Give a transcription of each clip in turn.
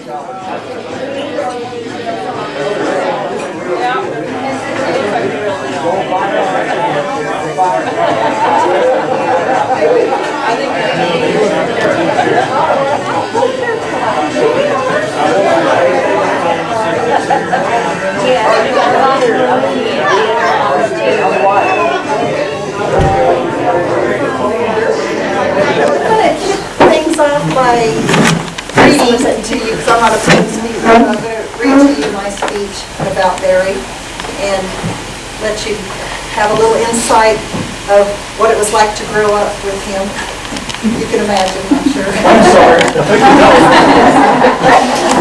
By reading to you, because I'm not a public speaker, I'm going to read to you my speech about Barry and let you have a little insight of what it was like to grow up with him. You can imagine, I'm sure. I'm sorry.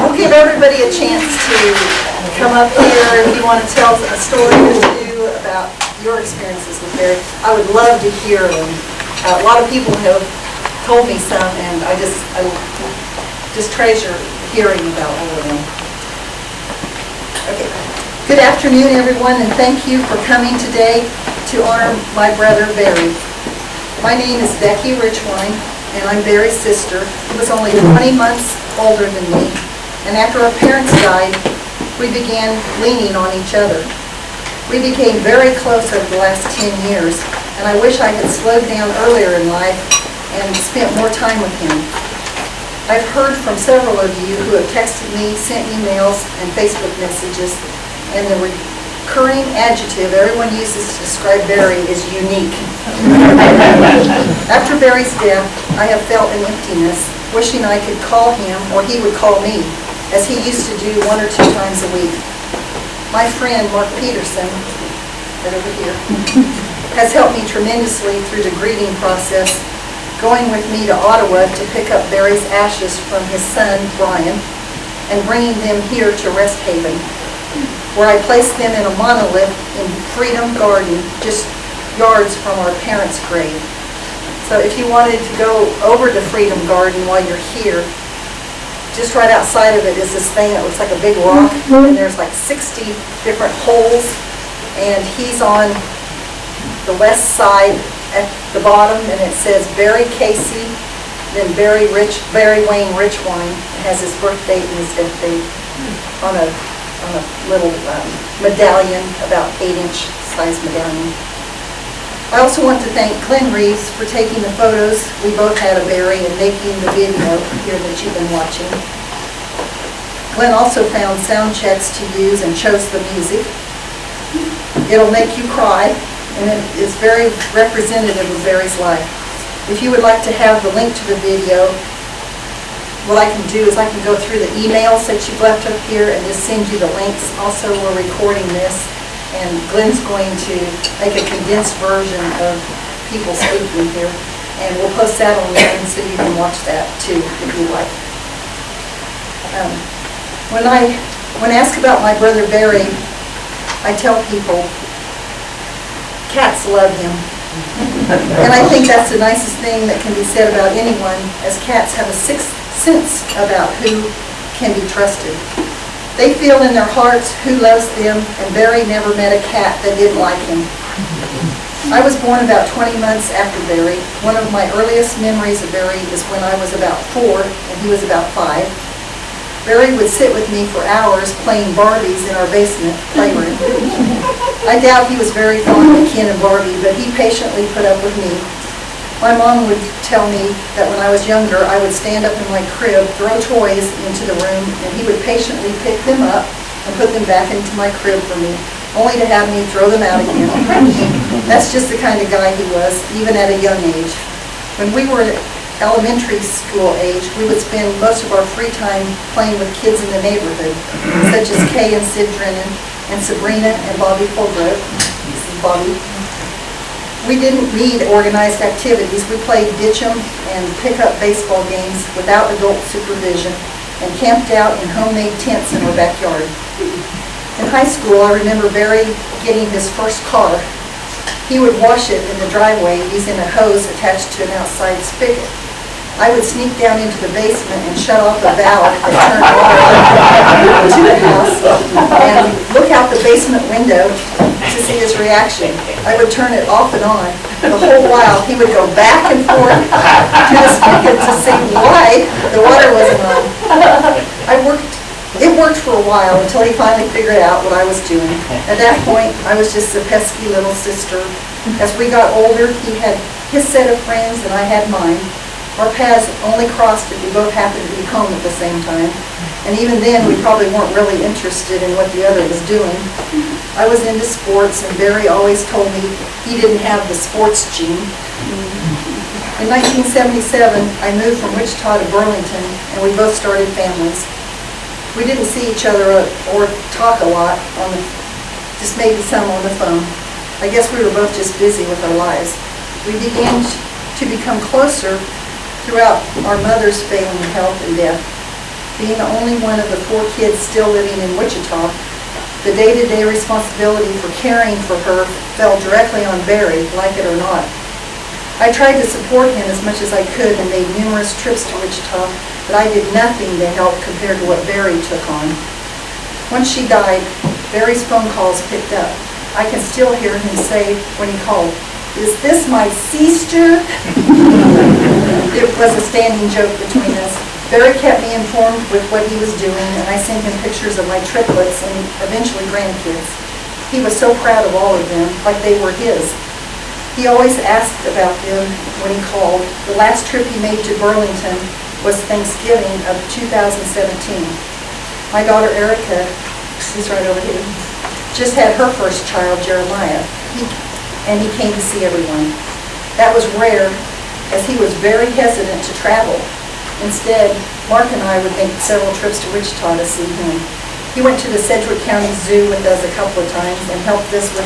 We'll give everybody a chance to come up here if you want to tell a story or two about your experiences with Barry. I would love to hear them. A lot of people have told me some, and I just treasure hearing about all of them. Okay. Good afternoon, everyone, and thank you for coming today to honor my brother, Barry. My name is Becky Richwine, and I'm Barry's sister, who was only 20 months older than me, and after our parents died, we began leaning on each other. We became very close over the last 10 years, and I wish I had slowed down earlier in life and spent more time with him. I've heard from several of you who have texted me, sent emails, and Facebook messages, and the recurring adjective everyone uses to describe Barry is unique. After Barry's death, I have felt an emptiness, wishing I could call him or he would call me, as he used to do 1 or 2 times a week. My friend, Mark Peterson, right over here, has helped me tremendously through the grieving process, going with me to Ottawa to pick up Barry's ashes from his son, Brian, and bringing them here to Resthaven, where I placed them in a monolith in Freedom Garden, just yards from our parents' grave. So if you wanted to go over to Freedom Garden while you're here, just right outside of it is this thing that looks like a big rock, and there's like 60 different holes, and he's on the west side at the bottom, and it says Barry Casey, then Barry Wayne Richwine. It has his birth date and his death date on a little medallion, about 8-inch size medallion. I also want to thank Glenn Reeves for taking the photos we both had of Barry and making the video here that you've been watching. Glenn also found sound checks to use and chose the music. It'll make you cry, and it is very representative of Barry's life. If you would like to have the link to the video, what I can do is I can go through the emails that you've left up here and just send you the links. Also, we're recording this, and Glenn's going to make a condensed version of people speaking here, and we'll post that online so you can watch that too if you like. When asked about my brother Barry, I tell people, cats love him. And I think that's the nicest thing that can be said about anyone, as cats have a sixth sense about who can be trusted. They feel in their hearts who loves them, and Barry never met a cat that didn't like him. I was born about 20 months after Barry. One of my earliest memories of Barry is when I was about 4 and he was about 5. Barry would sit with me for hours playing Barbies in our basement playroom. I doubt he was very fond of Ken and Barbie, but he patiently put up with me. My mom would tell me that when I was younger, I would stand up in my crib, throw toys into the room, and he would patiently pick them up and put them back into my crib for me, only to have me throw them out again. That's just the kind of guy he was, even at a young age. When we were elementary school age, we would spend most of our free time playing with kids in the neighborhood, such as Kay and Sid Drennan, and Sabrina and Bobby Fulgrove. This is Bobby. We didn't need organized activities. We played ditch 'em and pick-up baseball games without adult supervision, and camped out in homemade tents in our backyard. In high school, I remember Barry getting his first car. He would wash it in the driveway using a hose attached to an outside spigot. I would sneak down into the basement and shut off the valve that turned water to the house and look out the basement window to see his reaction. I would turn it off and on. The whole while, he would go back and forth to the spigot to see why the water wasn't on. I worked a while until he finally figured out what I was doing. At that point, I was just a pesky little sister. As we got older, he had his set of friends and I had mine. Our paths only crossed if we both happened to be home at the same time. And even then, we probably weren't really interested in what the other was doing. I was into sports, and Barry always told me he didn't have the sports gene. In 1977, I moved from Wichita to Burlington, and we both started families. We didn't see each other or talk a lot, just maybe some on the phone. I guess we were both just busy with our lives. We began to become closer throughout our mother's failing health and death. Being the only one of the 4 kids still living in Wichita, the day-to-day responsibility for caring for her fell directly on Barry, like it or not. I tried to support him as much as I could and made numerous trips to Wichita, but I did nothing to help compared to what Barry took on. Once she died, Barry's phone calls picked up. I can still hear him say when he called, "Is this my sister?" It was a standing joke between us. Barry kept me informed with what he was doing, and I sent him pictures of my triplets and eventually grandkids. He was so proud of all of them, like they were his. He always asked about them when he called. The last trip he made to Burlington was Thanksgiving of 2017. My daughter Erica, she's right over here, just had her first child, Jeremiah, and he came to see everyone. That was rare, as he was very hesitant to travel. Instead, Mark and I would make several trips to Wichita to see him. He went to the Sedgwick County Zoo with us a couple of times and helped us with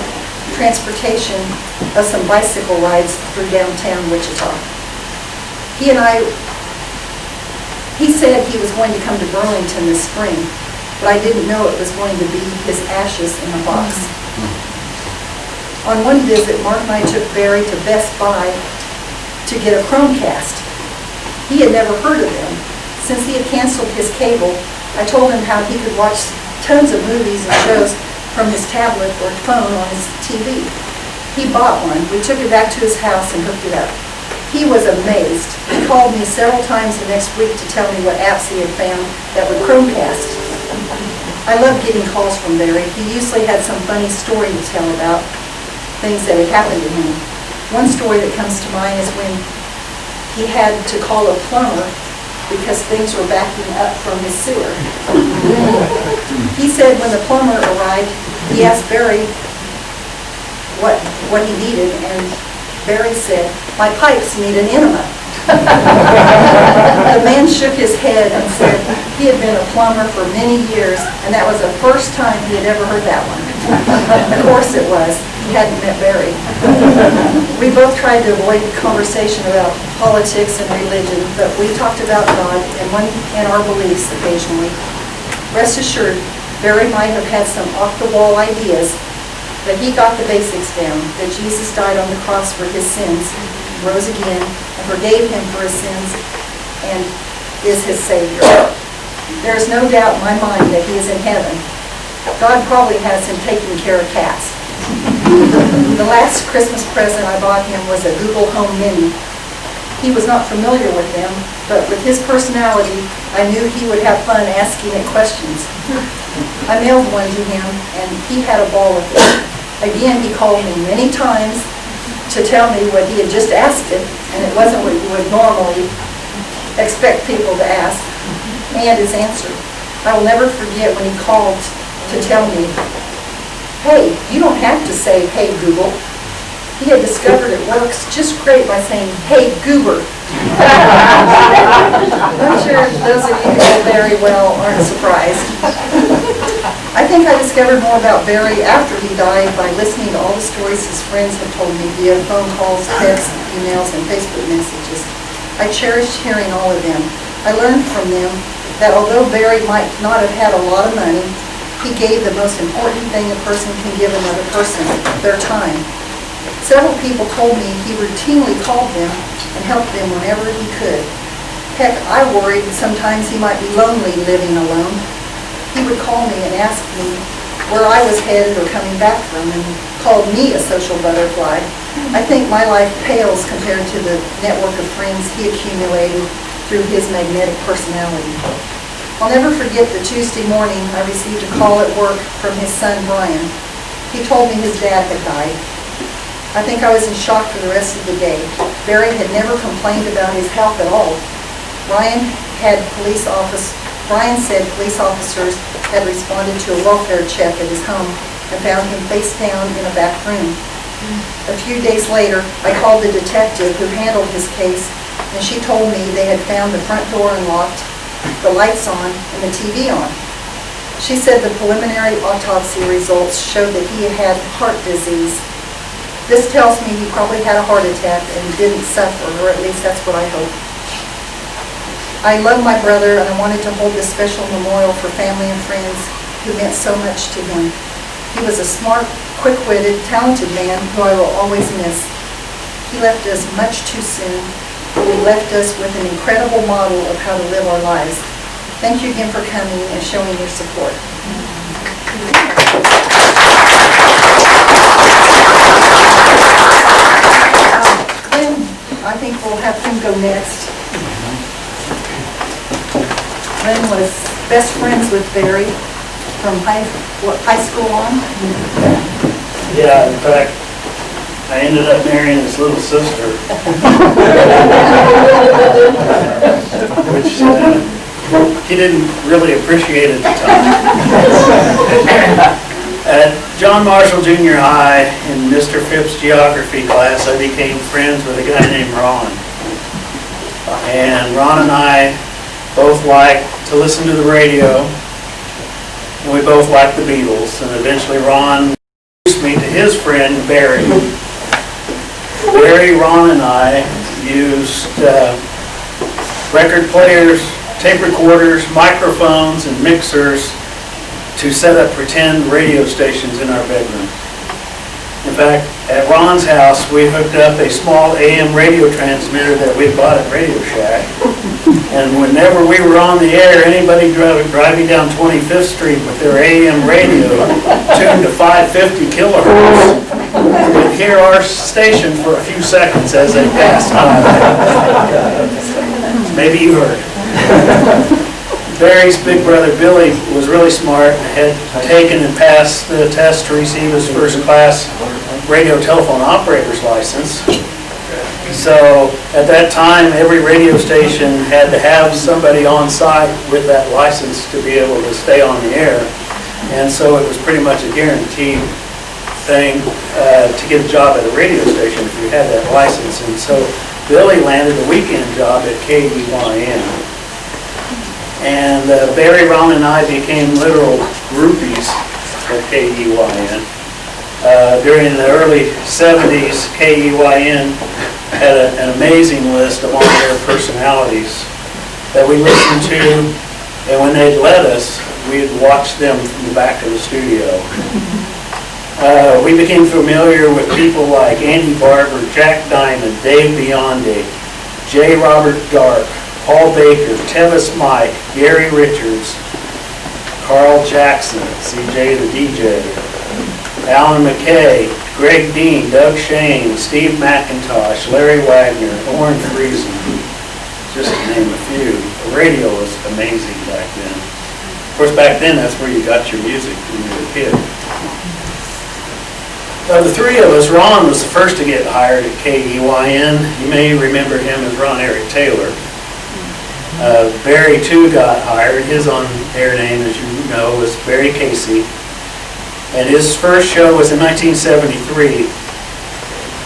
transportation of some bicycle rides through downtown Wichita. He said he was going to come to Burlington this spring, but I didn't know it was going to be his ashes in a box. On one visit, Mark and I took Barry to Best Buy to get a Chromecast. He had never heard of them. Since he had canceled his cable, I told him how he could watch tons of movies and shows from his tablet or phone on his TV. He bought one. We took it back to his house and hooked it up. He was amazed. He called me several times the next week to tell me what apps he had found that would Chromecast. I love getting calls from Barry. He usually had some funny story to tell about things that had happened to him. One story that comes to mind is when he had to call a plumber because things were backing up from his sewer. He said when the plumber arrived, he asked Barry what he needed, and Barry said, "My pipes need an enema." The man shook his head and said he had been a plumber for many years, and that was the first time he had ever heard that one. Of course it was. He hadn't met Barry. We both tried to avoid conversation about politics and religion, but we talked about God and our beliefs occasionally. Rest assured, Barry might have had some off-the-wall ideas, but he got the basics down, that Jesus died on the cross for his sins, rose again, and forgave him for his sins, and is his Savior. There is no doubt in my mind that he is in heaven. God probably has him taking care of cats. The last Christmas present I bought him was a Google Home Mini. He was not familiar with them, but with his personality, I knew he would have fun asking it questions. I mailed one to him, and he had a ball with it. Again, he called me many times to tell me what he had just asked it, and it wasn't what you would normally expect people to ask, and his answer. I will never forget when he called to tell me, "Hey, you don't have to say, 'Hey, Google.'" He had discovered it works just great by saying, "Hey, Goober." I'm sure those of you who know Barry well aren't surprised. I think I discovered more about Barry after he died by listening to all the stories his friends had told me via phone calls, texts, emails, and Facebook messages. I cherished hearing all of them. I learned from them that although Barry might not have had a lot of money, he gave the most important thing a person can give another person, their time. Several people told me he routinely called them and helped them whenever he could. Heck, I worried sometimes he might be lonely living alone. He would call me and ask me where I was headed or coming back from, and called me a social butterfly. I think my life pales compared to the network of friends he accumulated through his magnetic personality. I'll never forget the Tuesday morning I received a call at work from his son, Brian. He told me his dad had died. I think I was in shock for the rest of the day. Barry had never complained about his health at all. Brian said police officers had responded to a welfare check at his home and found him face down in a back room. A few days later, I called the detective who handled his case, and she told me they had found the front door unlocked, the lights on, and the TV on. She said the preliminary autopsy results showed that he had heart disease. This tells me he probably had a heart attack and didn't suffer, or at least that's what I hope. I love my brother, and I wanted to hold this special memorial for family and friends who meant so much to him. He was a smart, quick-witted, talented man who I will always miss. He left us much too soon, but he left us with an incredible model of how to live our lives. Thank you again for coming and showing your support. Glenn, I think we'll have him go next. Glenn was best friends with Barry from high school on. Yeah, in fact, I ended up marrying his little sister, which he didn't really appreciate at the time. At John Marshall Junior High, in Mr. Phipps' geography class, I became friends with a guy named Ron. And Ron and I both liked to listen to the radio, and we both liked the Beatles. And eventually Ron introduced me to his friend Barry. Barry, Ron, and I used record players, tape recorders, microphones, and mixers to set up pretend radio stations in our bedroom. In fact, at Ron's house, we hooked up a small AM radio transmitter that we bought at Radio Shack. And whenever we were on the air, anybody driving down 25th Street with their AM radio tuned to 550 kilohertz would hear our station for a few seconds as they passed by. Maybe you heard. Barry's big brother Billy was really smart and had taken and passed the test to receive his first class radio telephone operator's license. So at that time, every radio station had to have somebody on site with that license to be able to stay on the air. And so it was pretty much a guaranteed thing to get a job at a radio station if you had that license. And so Billy landed a weekend job at KEYN. And Barry, Ron, and I became literal groupies at KEYN. During the early 70s, KEYN had an amazing list of on-air personalities that we listened to, and when they'd let us, we'd watch them from the back of the studio. We became familiar with people like Andy Barber, Jack Diamond, Dave Biondi, J. Robert Dark, Paul Baker, Tevis Mike, Gary Richards, Carl Jackson, CJ the DJ, Alan McKay, Greg Dean, Doug Shane, Steve McIntosh, Larry Wagner, Orin Friesen, just to name a few. The radio was amazing back then. Of course, back then, that's where you got your music when you were a kid. Of the three of us, Ron was the first to get hired at KEYN. You may remember him as Ron Eric Taylor. Barry, too, got hired. His on-air name, as you know, was Barry Casey. And his first show was in 1973.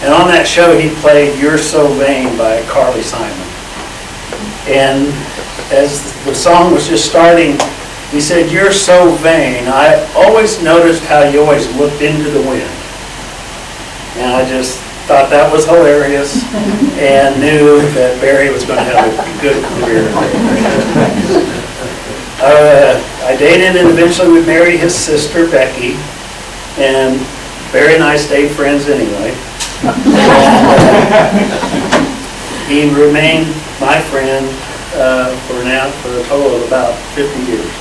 And on that show, he played You're So Vain by Carly Simon. And as the song was just starting, he said, "You're so vain. I always noticed how you always looked into the wind." And I just thought that was hilarious and knew that Barry was going to have a good career. I dated and eventually would marry his sister, Becky. And Barry and I stayed friends anyway. He remained my friend for a total of about 50 years.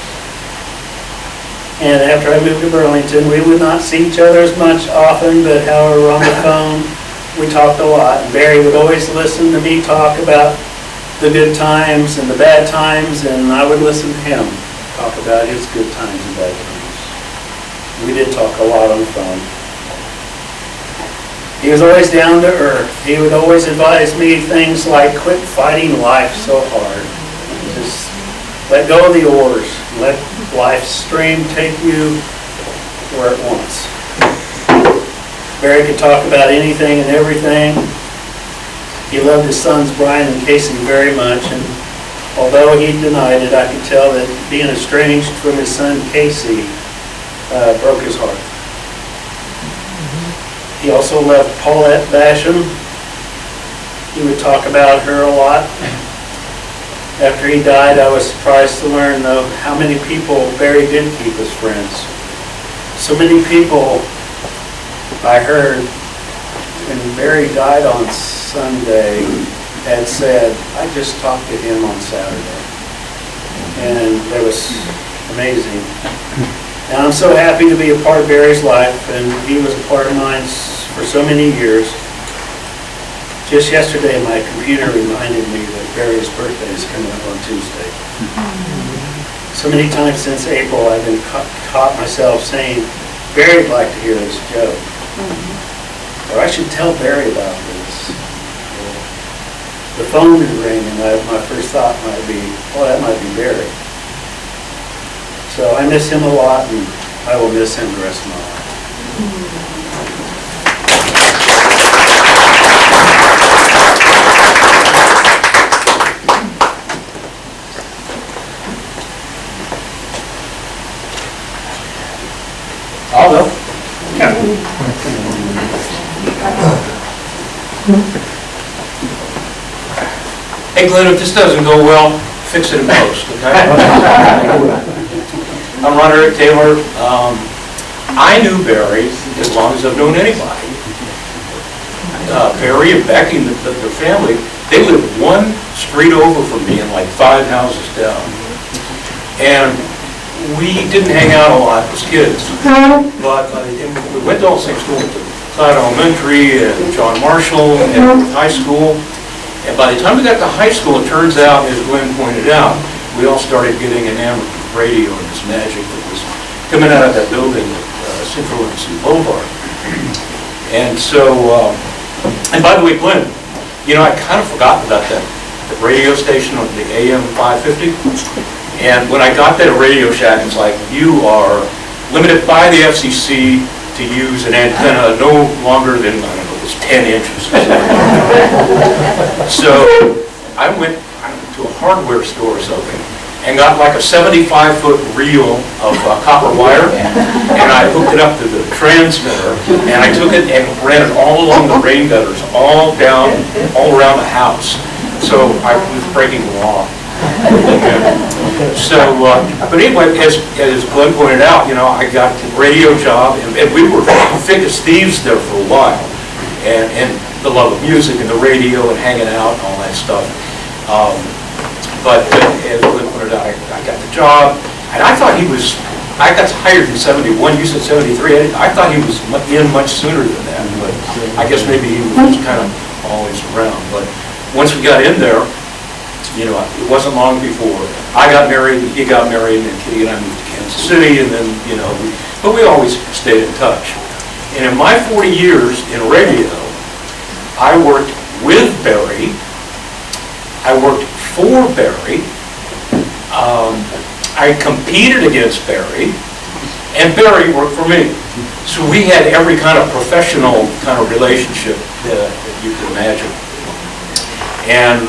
And after I moved to Burlington, we would not see each other as much often, but however on the phone, we talked a lot. And Barry would always listen to me talk about the good times and the bad times, and I would listen to him talk about his good times and bad times. We did talk a lot on the phone. He was always down to earth. He would always advise me things like, quit fighting life so hard. Just let go of the oars. Let life's stream take you where it wants. Barry could talk about anything and everything. He loved his sons Brian and Casey very much, and although he denied it, I could tell that being estranged from his son Casey broke his heart. He also loved Paulette Basham. He would talk about her a lot. After he died, I was surprised to learn, though, how many people Barry did keep as friends. So many people I heard when Barry died on Sunday had said, I just talked to him on Saturday. And it was amazing. And I'm so happy to be a part of Barry's life, and he was a part of mine for so many years. Just yesterday, my computer reminded me that Barry's birthday is coming up on Tuesday. So many times since April, I've been caught myself saying, Barry'd like to hear this joke. Or I should tell Barry about this. The phone would ring, and my first thought might be, oh, that might be Barry. So I miss him a lot, and I will miss him the rest of my life. I'll go. Hey Glenn, if this doesn't go well, fix it in post, okay? I'm Ron Eric Taylor. I knew Barry as long as I've known anybody. Barry and Becky and their family, they lived one street over from me and like 5 houses down. And we didn't hang out a lot as kids, but we went to all the same schools, Cloud Elementary and John Marshall and high school. And by the time we got to high school, it turns out, as Glenn pointed out, we all started getting enamored with radio and this magic that was coming out of that building at Central and Boulevard. And so, and by the way, Glenn, you know, I kind of forgot about that the radio station on the AM 550. And when I got that at Radio Shack, it's like, you are limited by the FCC to use an antenna no longer than, I don't know, it was 10 inches. So I went to a hardware store or something and got like a 75-foot reel of copper wire, and I hooked it up to the transmitter, and I took it and ran it all along the rain gutters, all around the house. So I was breaking the law. So, but anyway, as Glenn pointed out, you know, I got the radio job, and we were thick as thieves there for a while, and the love of music and the radio and hanging out and all that stuff. But as Glenn pointed out, I got the job, and I thought he was, I got hired in 71, you said 73, I thought he was in much sooner than that, but I guess maybe he was kind of always around. But once we got in there, you know, it wasn't long before I got married, he got married, and Kitty and I moved to Kansas City, and then, you know, but we always stayed in touch. And in my 40 years in radio, I worked with Barry, I worked for Barry, I competed against Barry, and Barry worked for me. So we had every kind of professional kind of relationship that you could imagine. And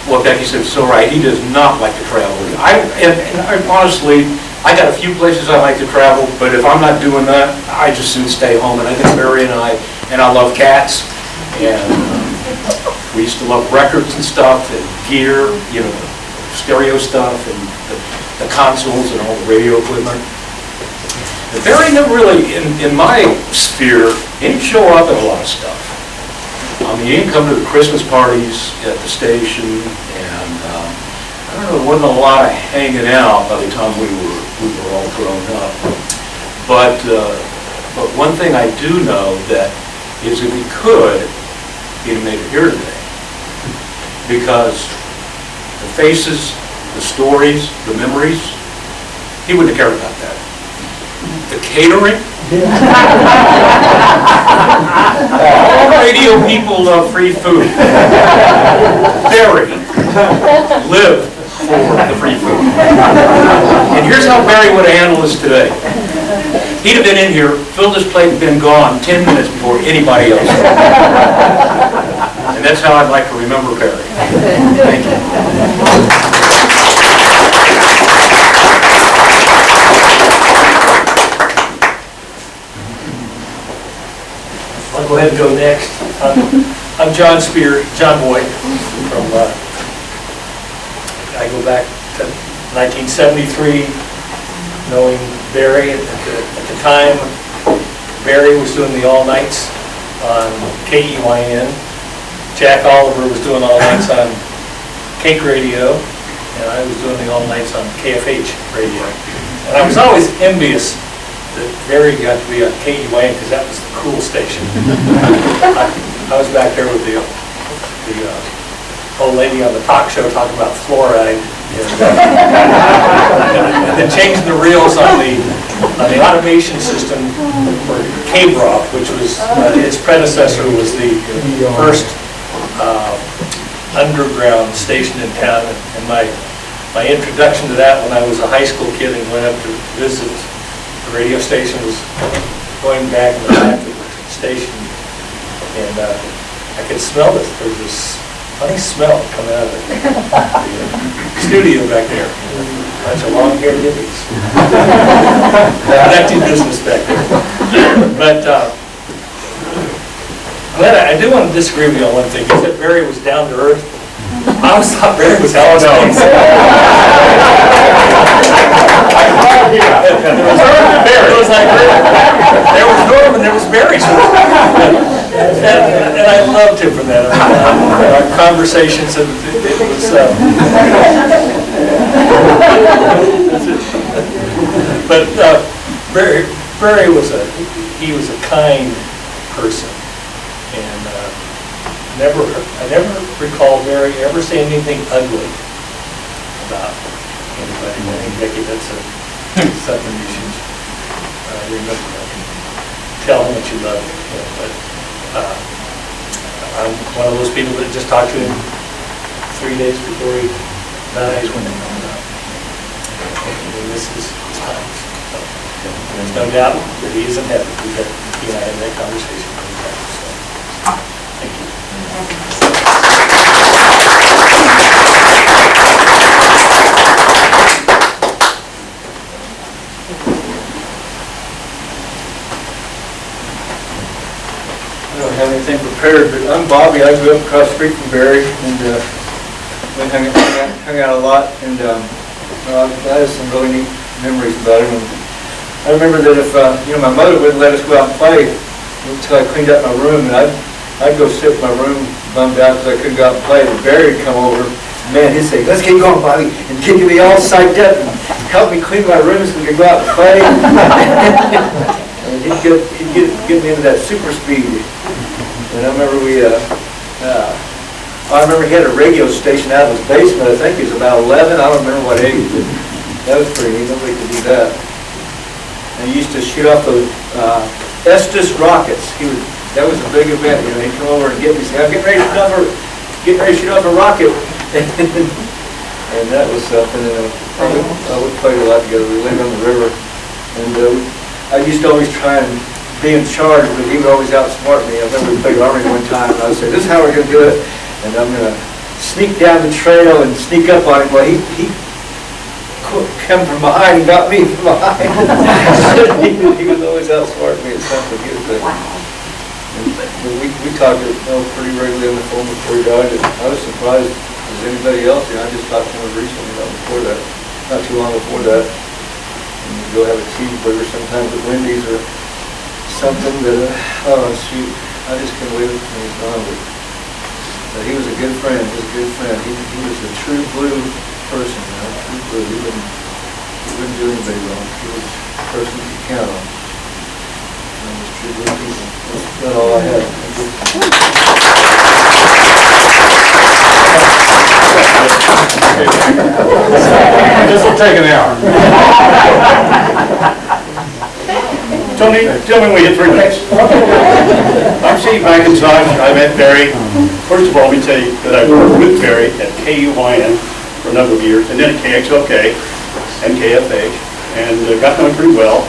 what Becky said is so right. He does not like to travel. And honestly, I got a few places I like to travel, but if I'm not doing that, I just soon stay home. And I think Barry and I love cats, and we used to love records and stuff, and gear, you know, stereo stuff, and the consoles and all the radio equipment. But Barry never really, in my sphere, he didn't show up in a lot of stuff. He didn't come to the Christmas parties at the station, and I don't know, there wasn't a lot of hanging out by the time we were all grown up. But one thing I do know that is if he could, he'd have made it here today. Because faces, the stories, the memories. He wouldn't have cared about that. The catering? All radio people love free food. Barry lived for the free food. And here's how Barry would have handled this today. He'd have been in here, filled his plate, and been gone 10 minutes before anybody else. And that's how I'd like to remember Barry. Thank you. I'll go ahead and go next. I'm John Boyd from, I go back to 1973, knowing Barry. At the time, Barry was doing the all nights on KEYN. Jack Oliver was doing all nights on Cake Radio, and I was doing the all nights on KFH Radio. And I was always envious that Barry got to be on KEYN because that was the cool station. I was back there with the old lady on the talk show talking about fluoride, and then changing the reels on the automation system for K-Rock, which was its predecessor was the first underground station in town. And my introduction to that when I was a high school kid and went up to visit the radio station was going back in the back of the station, and I could smell this. There was this funny smell coming out of the studio back there. A bunch of long-haired hippies. Connecting business back there. But I do want to disagree with you on one thing. You said Barry was down to earth. I always thought Barry was hell no. There was Norm and there was Barry. And I loved him for that. Our conversations, and it was. But Barry was a kind person, and I never recall Barry ever saying anything ugly about anybody. I think, Becky, that's something you should remember. Tell him that you love him. But I'm one of those people that just talked to him 3 days before he dies when they found out. And this is his time. So, there's no doubt that he is in heaven. He and I had that conversation. So, thank you. I don't have anything prepared, but I'm Bobby. I grew up across the street from Barry, and we hung out a lot, and I have some really neat memories about him. And I remember that if my mother wouldn't let us go out and play until I cleaned up my room, and I'd go sit in my room bummed out because I couldn't go out and play. And Barry would come over, man, he'd say, "Let's get going, Bobby," and get me all psyched up and help me clean my room so we could go out and play. And he'd get me into that super speed. And I remember I remember he had a radio station out of his basement. I think he was about 11. I don't remember what age, but that was pretty neat. Nobody could do that. And he used to shoot off the Estes rockets. That was a big event. He'd come over and get me, say, "I'm getting ready to shoot off a rocket." And that was something. We played a lot together. We lived on the river, and I used to always try and be in charge, but he would always outsmart me. I remember we played Army one time, and I would say, "This is how we're going to do it," and I'm going to sneak down the trail and sneak up on him. Well, he come from behind and got me from behind. He was always outsmarting me at something. We talked pretty regularly on the phone before he died. I was surprised as anybody else. I just talked to him recently, not too long before that. And we'd go have a cheeseburger sometimes at Wendy's or something that, shoot, I just couldn't believe it when he's gone. But he was a good friend. He was a true blue person, true blue. He wouldn't do anybody wrong. He was a person you could count on. And he was true blue people. That's all I had. take an hour. Tell me when we hit 3 minutes. I'm Steve McIntosh. I met Barry. First of all, let me tell you that I worked with Barry at KUYN for a number of years, and then at KXLK and KFH, and got to know him pretty well.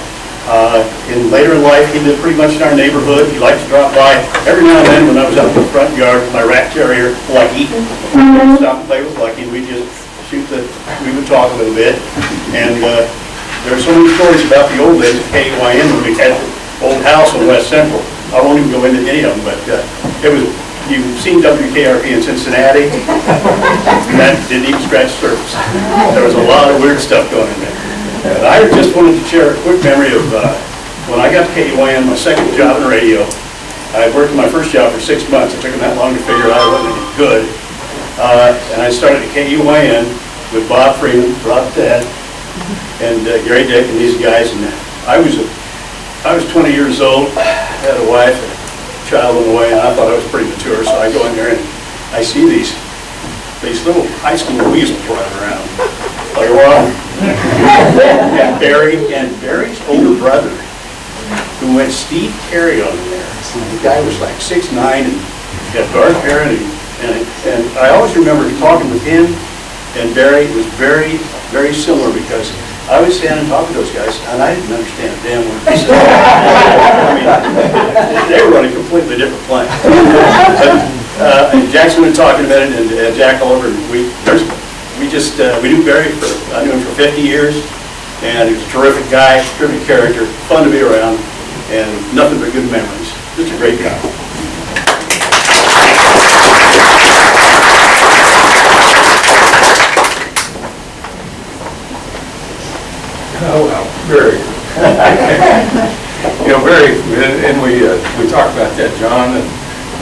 Later in life, he lived pretty much in our neighborhood. He liked to drop by every now and then when I was out in the front yard with my rat terrier, Lucky. He'd stop and play with Lucky, and we'd just we would talk a little bit. And there are so many stories about the old days of KUYN when we had the old house on West Central. I won't even go into any of them, but you've seen WKRP in Cincinnati, and that didn't even scratch the surface. There was a lot of weird stuff going in there. And I just wanted to share a quick memory of when I got to KUYN, my second job in radio. I worked in my first job for 6 months. It took me that long to figure out I wasn't any good. And I started at KUYN with Bob Freeman, Rob Ted, and Gary Dick and these guys. And I was 20 years old, had a wife, and a child on the way, and I thought I was pretty mature. So I go in there and I see these little high school weasels running around. Like, well, and Barry's older brother, who went Steve Carey on there. The guy was like 6'9", and had dark hair, and I always remember talking with him and Barry. It was very, very similar because I would stand and talk to those guys, and I didn't understand a damn word they said. I mean, they were running completely different planes. Jackson been talking about it, and Jack Oliver, and we knew Barry I knew him for 50 years, and he was a terrific guy, terrific character, fun to be around, and nothing but good memories. Just a great guy. Oh, well, Barry. Barry, and we talked about that, John, and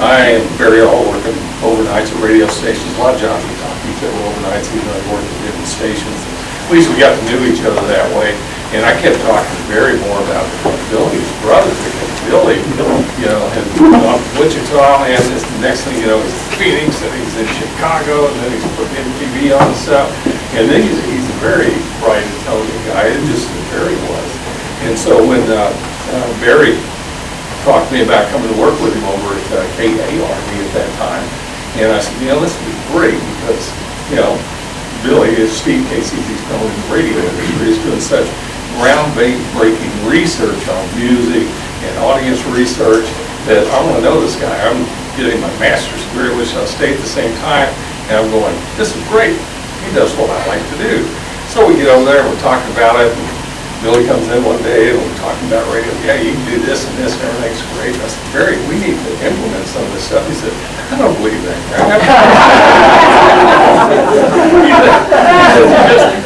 I and Barry all working overnights at radio stations. A lot of jobs we talked to each other overnights, even though we worked at different stations. At least we got to know each other that way. And I kept talking to Barry more about Billy's brother, because Billy, had gone to Wichita, and the next thing you know, he's in Phoenix, and he's in Chicago, and then he's putting MTV on and stuff. And then he's a very bright, intelligent guy, just as Barry was. And so when Barry talked to me about coming to work with him over at KARB at that time, and I said, this would be great because, Billy, as Steve Casey, he's known in the radio industry, is doing such groundbreaking research on music and audience research that I want to know this guy. I'm getting my master's degree at Wichita State at the same time, and I'm going, this is great. He does what I like to do. So we get over there, and we're talking about it, and Billy comes in one day, and we're talking about radio. Yeah, you can do this and this, and everything's great. And I said, Barry, we need to implement some of this stuff. He said, I don't believe that crap.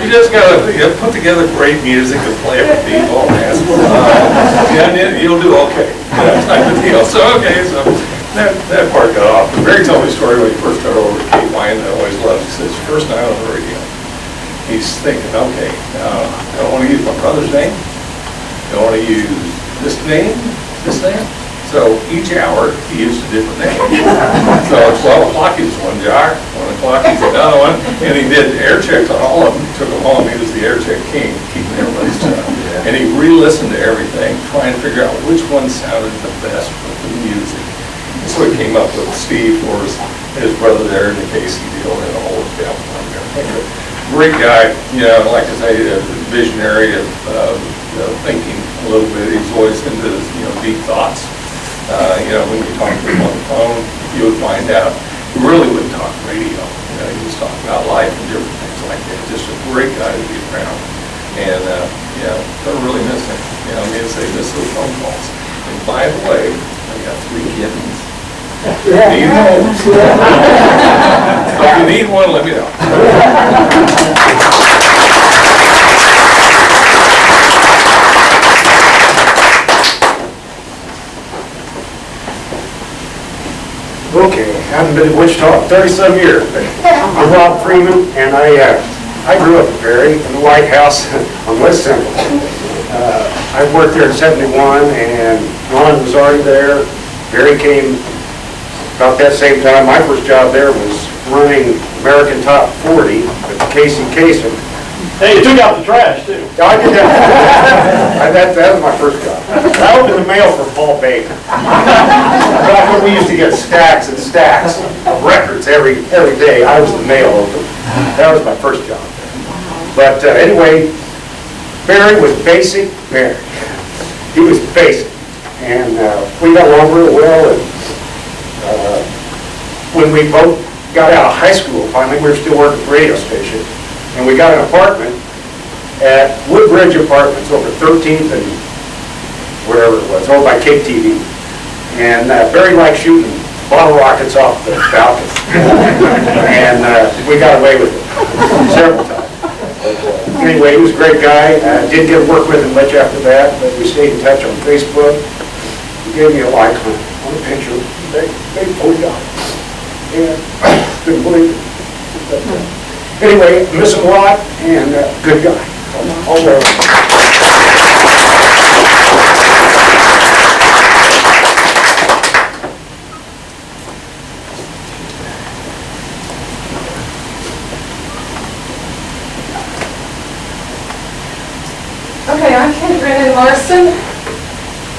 You just got to put together great music and play it for people, and you'll do okay. That type of deal. So, so that part got off. But Barry told me a story when he first started over at Richwine that I always loved. He says, first night on the radio, he's thinking, okay, I don't want to use my brother's name. I don't want to use this name. So each hour, he used a different name. So at 12 o'clock, he was one jar. 1 o'clock, he's another one. And he did air checks on all of them. Took them home. He was the air check king, keeping everybody's stuff. And he re-listened to everything, trying to figure out which one sounded the best with the music. And so he came up with Steve for his brother there in the Casey deal, and all worked out for him. Great guy, like I say, a visionary of thinking a little bit. He's always into deep thoughts. When you talk to him on the phone, you would find out he really wouldn't talk radio. He was talking about life and different things like that. Just a great guy to be around. And they're really missing. They miss those phone calls. And by the way, I got 3 kittens. Need one? If you need one, let me know. Okay, I've been in Wichita 37 years. I'm Rob Freeman, and I grew up in Barry in the White House on West Central. I worked there in '71, and Ron was already there. Barry came about that same time. My first job there was running American Top 40 with Casey Kasem, Hey, you took out the trash, too. Yeah, I did that. That was my first job. I opened the mail for Paul Baker. Back when we used to get stacks and stacks of records every day, I was the mail opener. That was my first job. But anyway, Barry was basic Barry. He was basic. And we got along real well. And when we both got out of high school, finally, we were still working at the radio station. And we got an apartment at Woodbridge Apartments over 13th and wherever it was, over by Cape TV. And Barry liked shooting bottle rockets off the balcony. And we got away with it several times. But anyway, he was a great guy. Didn't get to work with him much after that, but we stayed in touch on Facebook. He gave me a like on a picture. They pulled it out. And couldn't believe it. But, anyway, miss him a lot, and good guy. All the way around. Okay, I'm Kate Brennan Larson.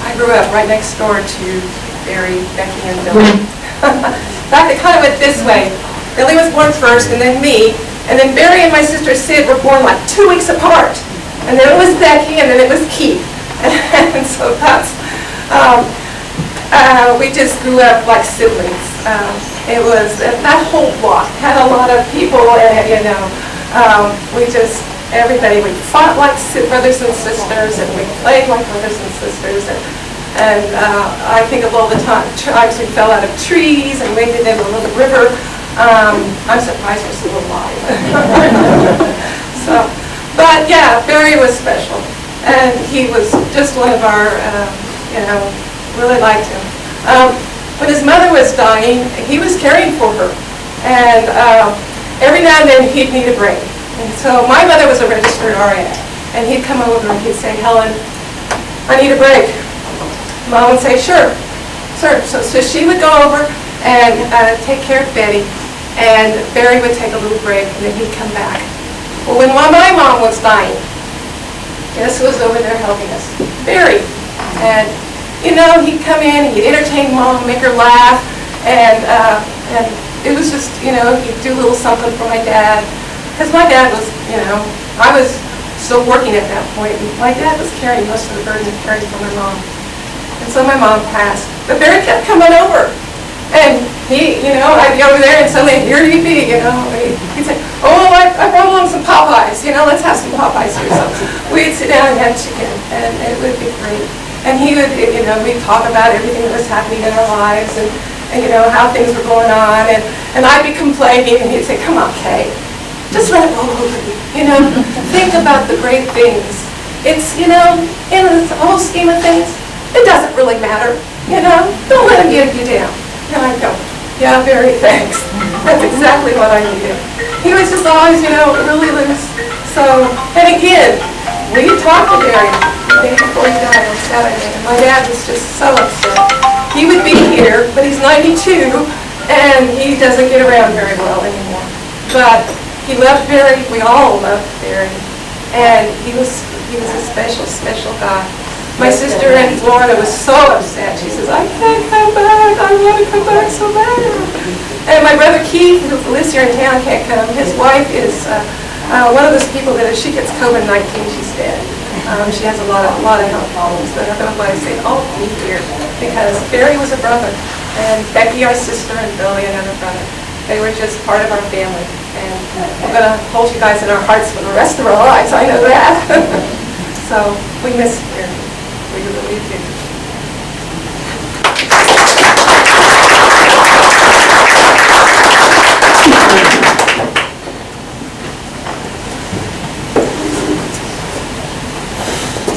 I grew up right next door to Barry, Becky, and Billy. In fact, it kind of went this way. Billy was born first, and then me. And then Barry and my sister Sid were born like 2 weeks apart. And then it was Becky, and then it was Keith. And so that's, we just grew up like siblings. It was, that whole block had a lot of people in it, you know. We just, everybody, we fought like brothers and sisters, and we played like brothers and sisters. And I think of all the times we fell out of trees and waded into a little river. I'm surprised we're still alive. So, but yeah, Barry was special, and he was just one of our, you know, really liked him. When his mother was dying, he was caring for her, and every now and then he'd need a break. And so my mother was a registered RN, and he'd come over and he'd say, "Helen, I need a break." Mom would say, "Sure, sir." So she would go over and take care of Betty. And Barry would take a little break, and then he'd come back. Well, when my mom was dying, guess who was over there helping us? Barry. And, you know, he'd come in, he'd entertain Mom, make her laugh, and it was just, you know, he'd do a little something for my dad. Because my dad was, you know, I was still working at that point, and my dad was carrying most of the burden of caring for my mom. And so my mom passed. But Barry kept coming over. And he, you know, I'd be over there and suddenly, here he'd be, you know, he'd say, "Oh, I brought along some Popeyes, you know, let's have some Popeyes here." So we'd sit down and have chicken, and it would be great. And he would, you know, we'd talk about everything that was happening in our lives, and you know, how things were going on, and I'd be complaining, and he'd say, "Come on, Kay, just let it roll over you, know, think about the great things. It's, you know, in the whole scheme of things, it doesn't really matter, you know, don't let him get you down." And I'd go, "Yeah, Barry, thanks. That's exactly what I needed." He was just always, you know, really loose. So, and again, we talked to Barry the day before he died on Saturday, and my dad was just so upset. He would be here, but he's 92, and he doesn't get around very well anymore. But he loved Barry. We all loved Barry, and he was a special, special guy. My sister in Florida was so upset. She says, "I can't come back. I want to come back so bad." And my brother Keith, who lives here in town, can't come. His wife is one of those people that if she gets COVID-19, she's dead. She has a lot of health problems. But otherwise, they all be here because Barry was a brother, and Becky, our sister, and Billy, another brother. They were just part of our family, and we're going to hold you guys in our hearts for the rest of our lives. I know that. So we miss Barry. We really do.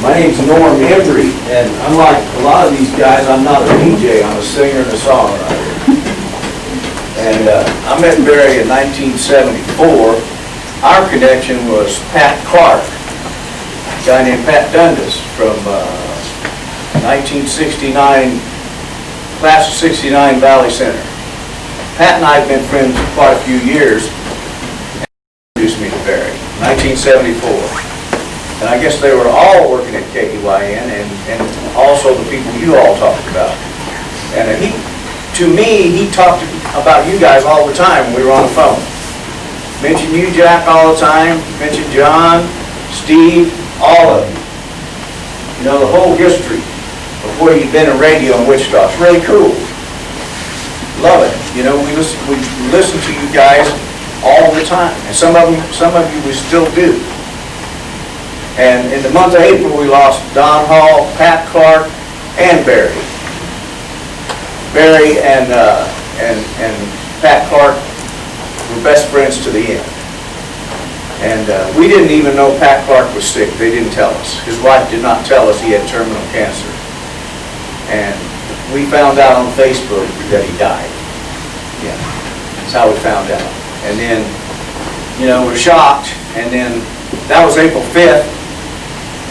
My name's Norm Embry, and unlike a lot of these guys, I'm not a DJ, I'm a singer and a songwriter. And I met Barry in 1974. Our connection was Pat Clark, a guy named Pat Dundas from 1969, class of 69 Valley Center. Pat and I have been friends for quite a few years, and introduced me to Barry. Barry, 1974. And I guess they were all working at KUYN and also the people you all talked about. And to me, he talked about you guys all the time when we were on the phone. Mentioned you, Jack, all the time. Mentioned John, Steve, all of you. You know, the whole history of where you've been in radio in Wichita. It's really cool. Love it. You know, we listen to you guys all the time. And some of you we still do. And in the month of April, we lost Don Hall, Pat Clark, and Barry. Barry and Pat Clark were best friends to the end. And we didn't even know Pat Clark was sick. They didn't tell us. His wife did not tell us he had terminal cancer. And we found out on Facebook that he died. Yeah, that's how we found out. And then, you know, we're shocked. And then that was April 5th.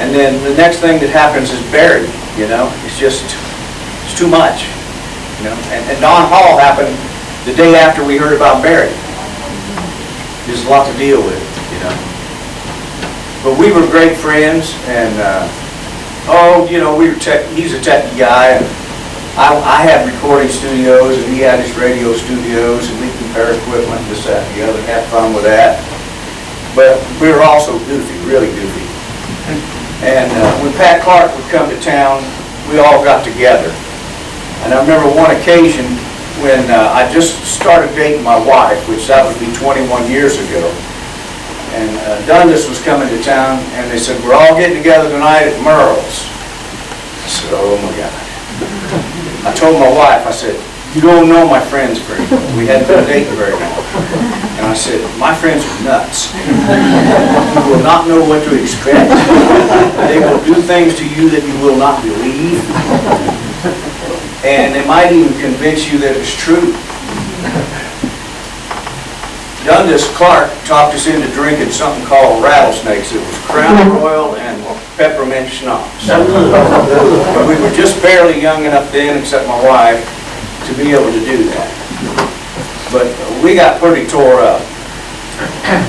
And then the next thing that happens is Barry. You know, it's too much. You know, and Don Hall happened the day after we heard about Barry. There's a lot to deal with, you know. But we were great friends, and you know, he's a techie guy, and I had recording studios, and he had his radio studios, and we compared equipment, this, that, and the other, had fun with that. But we were also goofy, really goofy. And when Pat Clark would come to town, we all got together. And I remember one occasion when I just started dating my wife, which that would be 21 years ago. And Dundas was coming to town, and they said, we're all getting together tonight at Merle's. I said, oh my God. I told my wife, I said, you don't know my friends very well. We hadn't been dating very long. And I said, my friends are nuts. You will not know what to expect. They will do things to you that you will not believe. And they might even convince you that it's true. Dundas Clark talked us into drinking something called rattlesnakes. It was Crown Royal and peppermint schnapps. But we were just barely young enough then, except my wife, to be able to do that. But we got pretty tore up.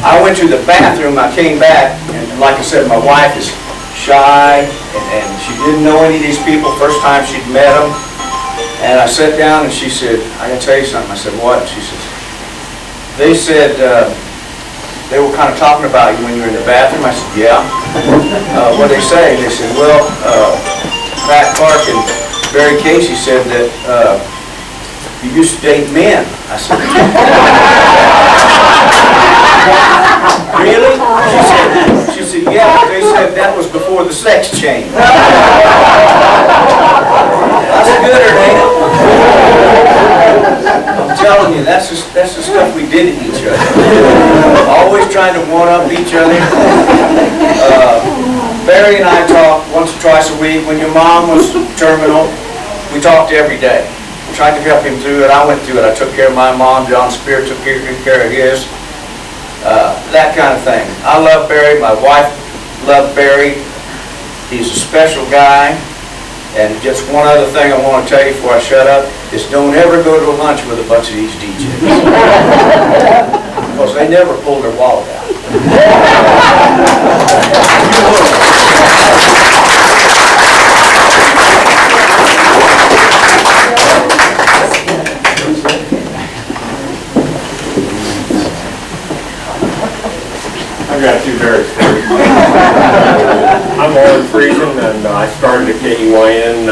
I went to the bathroom, I came back, and like I said, my wife is shy, and she didn't know any of these people, first time she'd met them. And I sat down and she said, I gotta tell you something. I said, what? She says, they said, they were kind of talking about you when you were in the bathroom. I said, yeah. What they say? They said, well, Pat Clark and Barry Casey said that you used to date men. I said, really? She said, yeah, they said that was before the sex change. That's gooder, ain't it? I'm telling you, that's the stuff we did to each other. Always trying to one-up each other. Barry and I talked once or twice a week. When your mom was terminal, we talked every day. Tried to help him through it. I went through it. I took care of my mom. John Spear took care of his. That kind of thing. I love Barry. My wife loved Barry. He's a special guy. And just one other thing I want to tell you before I shut up is don't ever go to a lunch with a bunch of these DJs. Because they never pull their wallet out. I've got two very stories. I'm Warren Friesen, and I started at KUYN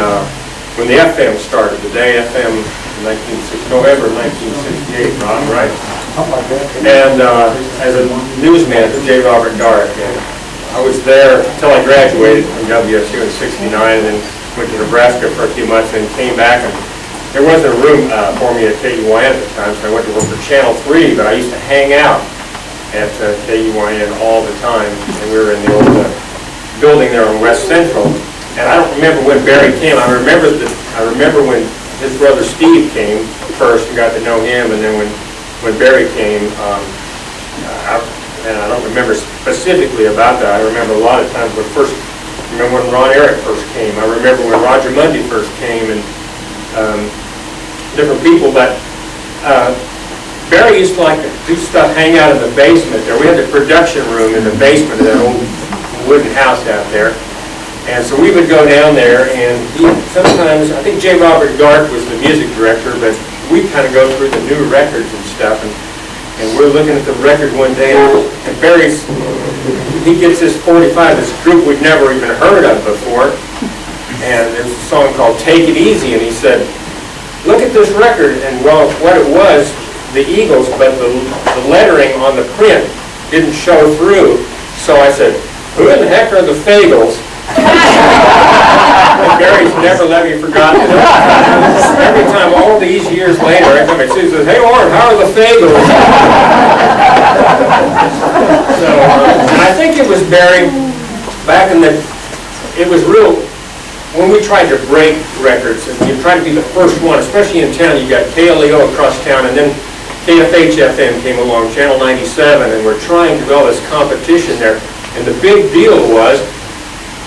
when the FM started, the day FM in November 1968, Ron, right? And as a newsman for J. Robert Dark, and I was there until I graduated from WSU in '69, and then went to Nebraska for a few months, and came back, and there wasn't a room for me at KUYN at the time, so I went to work for Channel 3, but I used to hang out at KUYN all the time, and we were in the old building there on West Central. And I don't remember when Barry came. I remember when his brother Steve came first and got to know him, and then when Barry came, and I don't remember specifically about that. I remember a lot of times when Ron Eric first came. I remember when Roger Mundy first came, and different people. But Barry used to like to do stuff, hang out in the basement there. We had the production room in the basement of that old wooden house out there. And so we would go down there, and sometimes, I think J. Robert Garth was the music director, but we kind of go through the new records and stuff, and we're looking at the record one day, and Barry's, he gets this 45, this group we'd never even heard of before, and there's a song called Take It Easy, and he said, look at this record, and well, what it was, the Eagles, but the lettering on the print didn't show through, so I said, who in the heck are the Fagles? And Barry's never let me forget it. Every time, all these years later, every time I see him, he says, hey Warren, how are the Fagles? So, and I think it was Barry, back in the, it was real, when we tried to break records, and you try to be the first one, especially in town, you got KLEO across town, and then KFH-FM came along, Channel 97, and we're trying to do all this competition there. And the big deal was,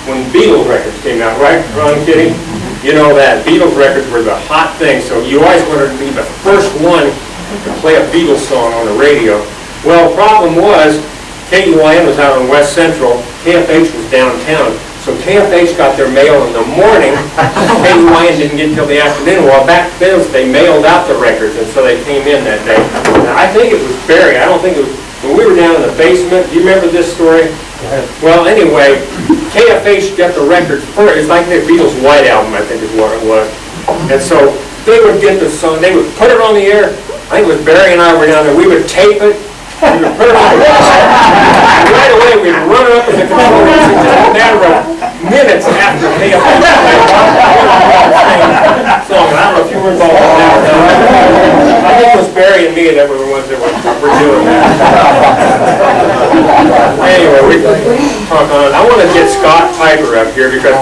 when Beatles records came out, right, Ron Kitty? You know that. Beatles records were the hot thing, so you always wanted to be the first one to play a Beatles song on the radio. Well, the problem was, KUIN was out on West Central, KFH was downtown, so KFH got their mail in the morning, KUIN didn't get until the afternoon. Well, back then, they mailed out the records, and so they came in that day. Now, I think it was Barry, I don't think it was, when we were down in the basement, do you remember this story? Well, anyway, KFH got the record first. It's like the Beatles' White Album, I think is what it was. And so they would get the song, they would put it on the air. I think it was Barry and I were down there. We would tape it. We would put it on the air. And right away, we'd run it up in the control room. Just a matter of minutes after KFH played song. And I don't know if you were involved in that or not. I think it was Barry and me that were the ones that were doing that. Anyway, we talk on. I want to get Scott Piper up here because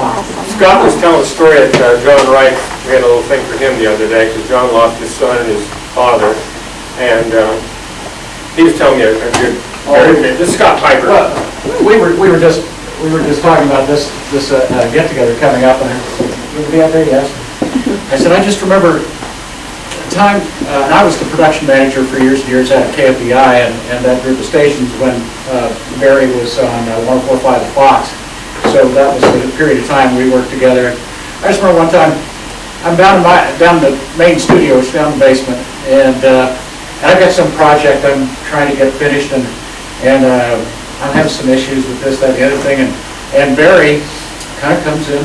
Scott was telling a story at John Wright. We had a little thing for him the other day because John lost his son and his father, and he was telling me a good. This is Scott Piper. Well, we were just talking about this get together coming up, and we'll be out there. Yes. I said I just remember time, and I was the production manager for years and years at KFBI and that group of stations when Barry was on 104.5 Fox. So that was the period of time we worked together. I just remember one time, I'm down in the main studio, it's down in the basement, and I've got some project I'm trying to get finished, and I'm having some issues with this, that, the other thing, and Barry kind of comes in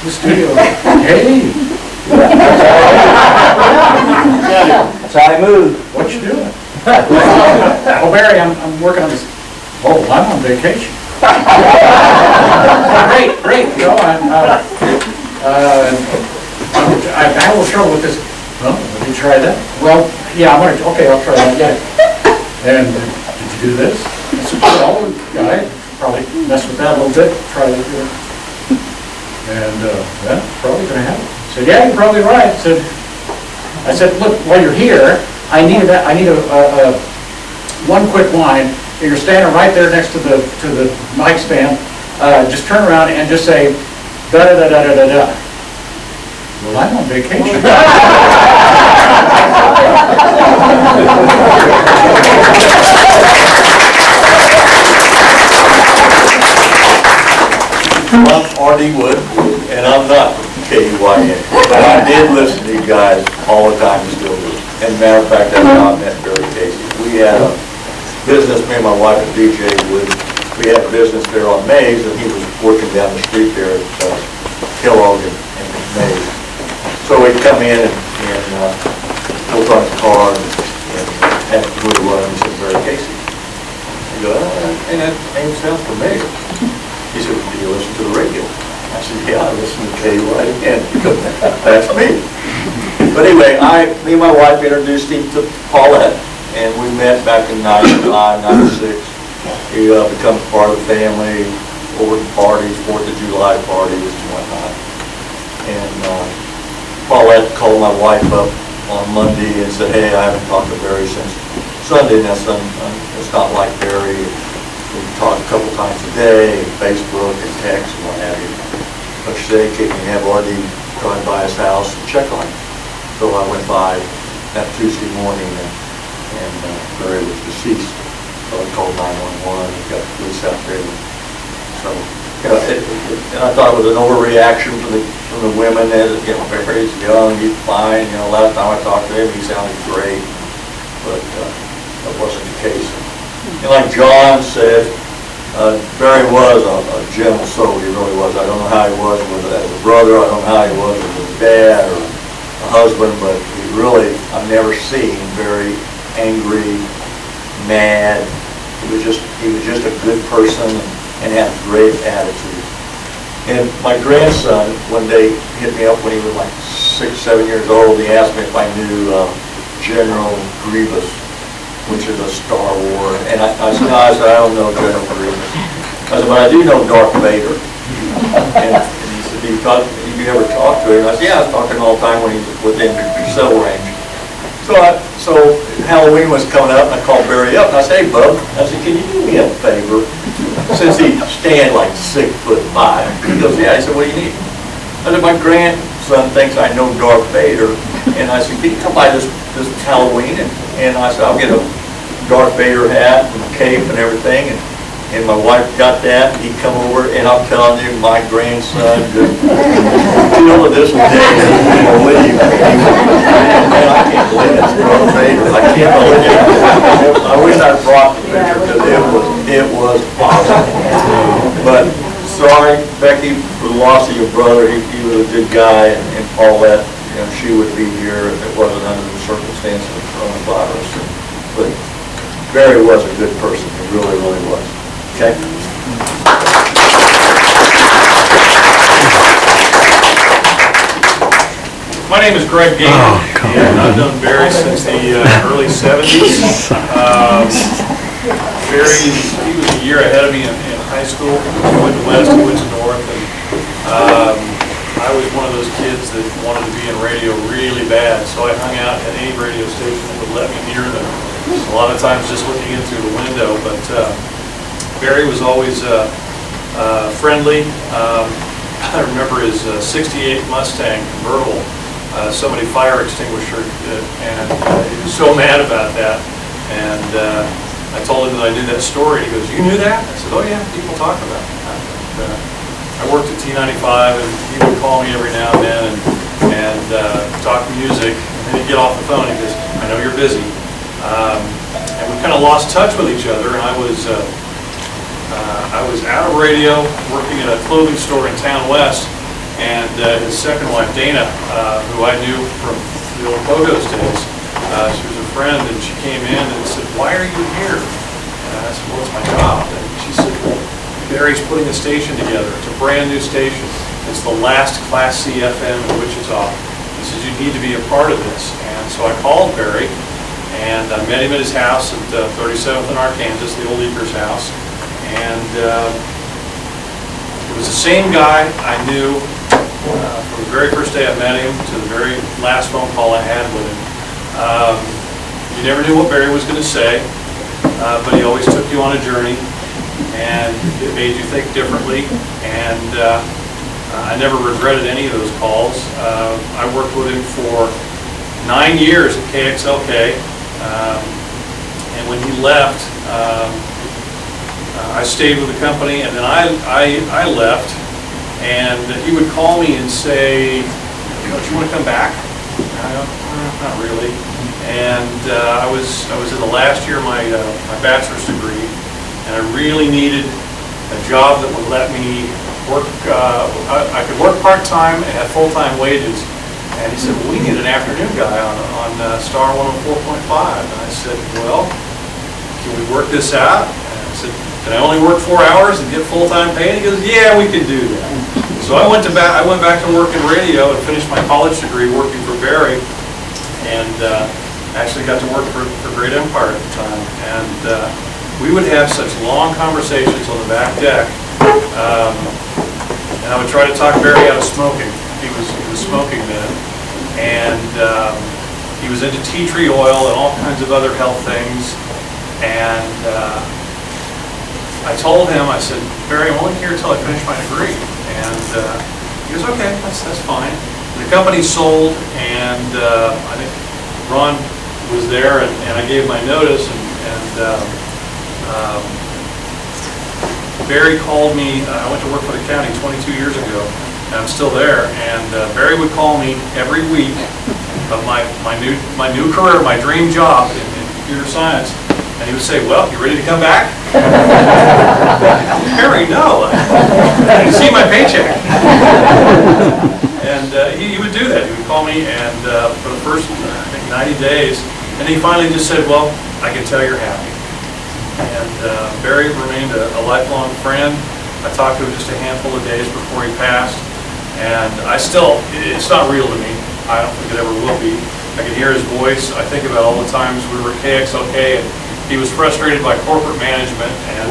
the studio, hey. That's how I move. What you doing? Oh, Barry, I'm working on this. Oh, I'm on vacation. Great. You know, I have a little trouble with this. Well, did you try that? Well, yeah, okay, I'll try that, yeah. And did you do this? I said, well, I probably mess with that a little bit, try that here. And, yeah, probably gonna happen. I said, yeah, you're probably right. I said, look, while you're here, I need a one quick line. You're standing right there next to the mic stand. Just turn around and just say, da da da da da da da. Well, I'm on vacation. I'm R.D. Wood, and I'm not KUIN. And I did listen to you guys all the time and still do. And matter of fact, that's how I met Barry Casey. We had a business, me and my wife and DJ Wood, we had a business there on Mays, and he was working down the street there at Kellogg and Mays. So we'd come in and work on his car and have to go to run, and he said, Barry Casey. I go, hey, that name sounds familiar. He said, do you listen to the radio? I said, yeah, I listen to KUIN. That's me. But anyway, me and my wife introduced him to Paulette, and we met back in 95, 96. He becomes part of the family, over the parties, 4th of July parties and whatnot. And Paulette called my wife up on Monday and said, hey, I haven't talked to Barry since Sunday. Now, it's not like Barry. We talk a couple times a day, Facebook and text and what have you. But she said, can you have R.D. drive by his house and check on him? So I went by that Tuesday morning, and and Barry was deceased. So I called 911, and got the police out there. So, you know, and I thought it was an overreaction from the women, as, you know, Barry's young, he's fine, you know, last time I talked to him, he sounded great, but that wasn't the case. And like John said, Barry was a gentle soul, he really was. I don't know how he was as a brother, I don't know how he was as a dad or a husband, but he really, I've never seen very angry, mad. He was just a good person and had a great attitude. And my grandson, one day, hit me up when he was like 6, 7 years old. He asked me if I knew General Grievous, which is a Star Wars. And I said, no, I don't know General Grievous. I said, but I do know Darth Vader. And he said, did you ever talk to him? And I said, yeah, I was talking all the time when he was within cell range. So Halloween was coming up, and I called Barry up, and I said, hey, bub, I said, can you do me a favor? Since he stands like 6'5". He goes, yeah. I said, what do you need? I said, my grandson thinks I know Darth Vader, and I said, can you come by this Halloween? And I said, I'll get a Darth Vader hat and a cape and everything, and my wife got that. He come over, and I'm telling you, my grandson just till to this day doesn't believe it. Man, I can't believe it's Darth Vader. I can't believe it. I wish I brought the picture because it was awesome. But sorry, Becky, for the loss of your brother. He was a good guy, and Paulette, you know, she would be here if it wasn't under the circumstances of coronavirus. But Barry was a good person. He really, really was. Okay. My name is Greg Gaines, and I've known Barry since the early 70s. Barry, he was a year ahead of me in high school. He went to West, he went to North, and I was one of those kids that wanted to be in radio really bad, so I hung out at any radio station that would let me near them. A lot of times just looking in through the window, but Barry was always friendly. I remember his 68 Mustang convertible, somebody fire extinguished her, and he was so mad about that. And I told him that I knew that story. He goes, you knew that? I said, oh yeah, people talk about that. And, I worked at T95, and he would call me every now and then and talk music. And then he'd get off the phone and he goes, I know you're busy. And we kind of lost touch with each other, and I was out of radio, working at a clothing store in Town West, and his second wife, Dana, who I knew from the old Pogo's days, she was a friend, and she came in and said, why are you here? And I said, well, it's my job. And she said, well, Barry's putting a station together. It's a brand new station. It's the last Class C FM in Wichita. He says, you need to be a part of this. And so I called Barry, and I met him at his house at 37th and Arkansas, the old Eaker's house. And it was the same guy I knew from the very first day I met him to the very last phone call I had with him. You never knew what Barry was going to say, but he always took you on a journey, and it made you think differently. And I never regretted any of those calls. I worked with him for 9 years at KXLK, and when he left, I stayed with the company, and then I left, and he would call me and say, don't you want to come back? And I go, not really. And I was in the last year of my bachelor's degree, and I really needed a job that would let me work, I could work part-time and have full-time wages. And he said, well, we need an afternoon guy on Star 104.5. And I said, well, can we work this out? And I said, can I only work 4 hours and get full-time pay? And he goes, yeah, we can do that. So I went back to work in radio and finished my college degree working for Barry, and actually got to work for Great Empire at the time. And we would have such long conversations on the back deck, and I would try to talk Barry out of smoking. He was smoking then, and he was into tea tree oil and all kinds of other health things. And I told him, I said, Barry, I'm only here until I finish my degree. And he goes, okay, that's fine. The company sold, and I think Ron was there, and I gave my notice, and Barry called me. I went to work for the county 22 years ago, and I'm still there, and Barry would call me every week of my new career, my dream job in computer science, and he would say, well, you ready to come back? Barry, no. I see my paycheck. And he would do that. He would call me, and for the first, I think, 90 days, and he finally just said, well, I can tell you're happy. And Barry remained a lifelong friend. I talked to him just a handful of days before he passed, and it's not real to me. I don't think it ever will be. I can hear his voice. I think about all the times we were at KXLK, and he was frustrated by corporate management, and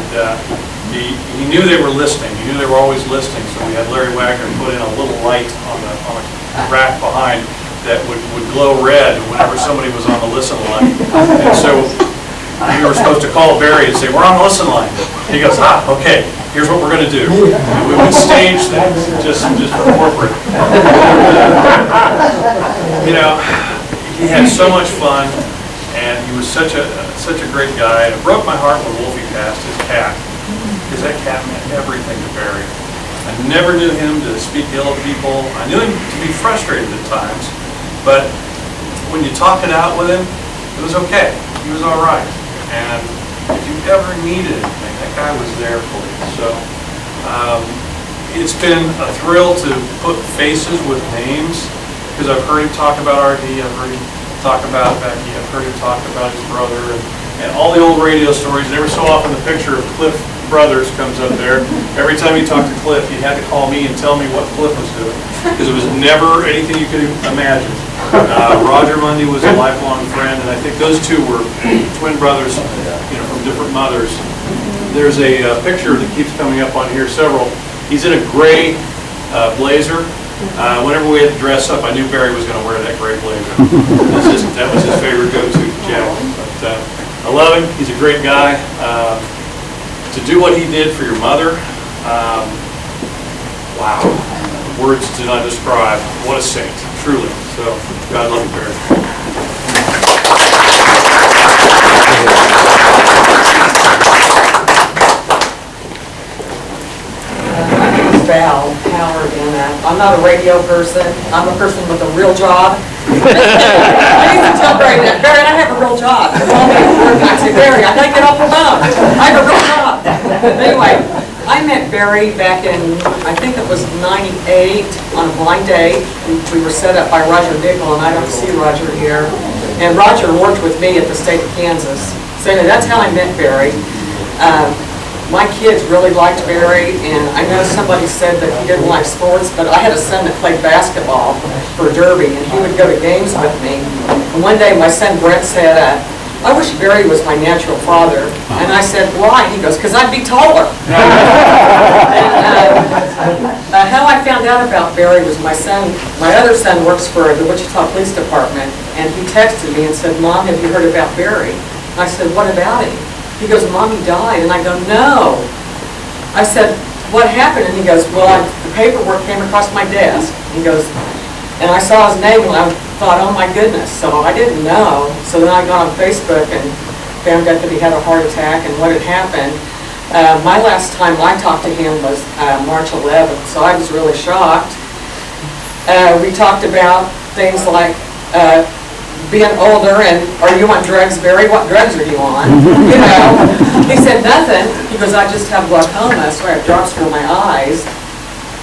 he knew they were listening. He knew they were always listening, so we had Larry Wagner put in a little light on the rack behind that would glow red whenever somebody was on the listen line. And so we were supposed to call Barry and say, we're on the listen line. He goes, okay, here's what we're going to do. And we would stage things just for corporate. You know, he had so much fun, and he was such a great guy. And it broke my heart when Wolfie passed, his cat, because that cat meant everything to Barry. I never knew him to speak ill of people. I knew him to be frustrated at times, but when you talk it out with him, it was okay. He was all right. And if you ever needed anything, that guy was there for you. So it's been a thrill to put faces with names, because I've heard him talk about RD, I've heard him talk about Becky, I've heard him talk about his brother, and all the old radio stories. And every so often the picture of Cliff Brothers comes up there. Every time you talk to Cliff, you had to call me and tell me what Cliff was doing, because it was never anything you could imagine. Roger Mundy was a lifelong friend, and I think those two were twin brothers, from different mothers. There's a picture that keeps coming up on here, several. He's in a gray blazer. Whenever we had to dress up, I knew Barry was going to wear that gray blazer. That was his favorite go-to jacket. But I love him. He's a great guy. To do what he did for your mother, wow. Words do not describe. What a saint, truly. So, God love you, Barry. Val Howard, and I'm not a radio person. I'm a person with a real job. I used to tell Barry that, Barry, I have a real job. He called me at work, and I say, Barry, I gotta get off the phone. I have a real job. Anyway, I met Barry back in, I think it was '98, on a blind date. We were set up by Roger Dickel, and I don't see Roger here. And Roger worked with me at the state of Kansas. So anyway, that's how I met Barry. My kids really liked Barry, and I know somebody said that he didn't like sports, but I had a son that played basketball for Derby, and he would go to games with me. And one day my son Brent said, I wish Barry was my natural father. And I said, why? He goes, because I'd be taller. And how I found out about Barry was my other son works for the Wichita Police Department, and he texted me and said, Mom, have you heard about Barry? And I said, what about him? He goes, Mommy died. And I go, no. I said, what happened? And he goes, well, the paperwork came across my desk. He goes, and I saw his name, and I thought, oh my goodness. So I didn't know. So then I got on Facebook and found out that he had a heart attack and what had happened. My last time I talked to him was March 11th, so I was really shocked. We talked about things like being older and, are you on drugs, Barry? What drugs are you on? He said nothing. He goes, I just have glaucoma, so I have drops for my eyes.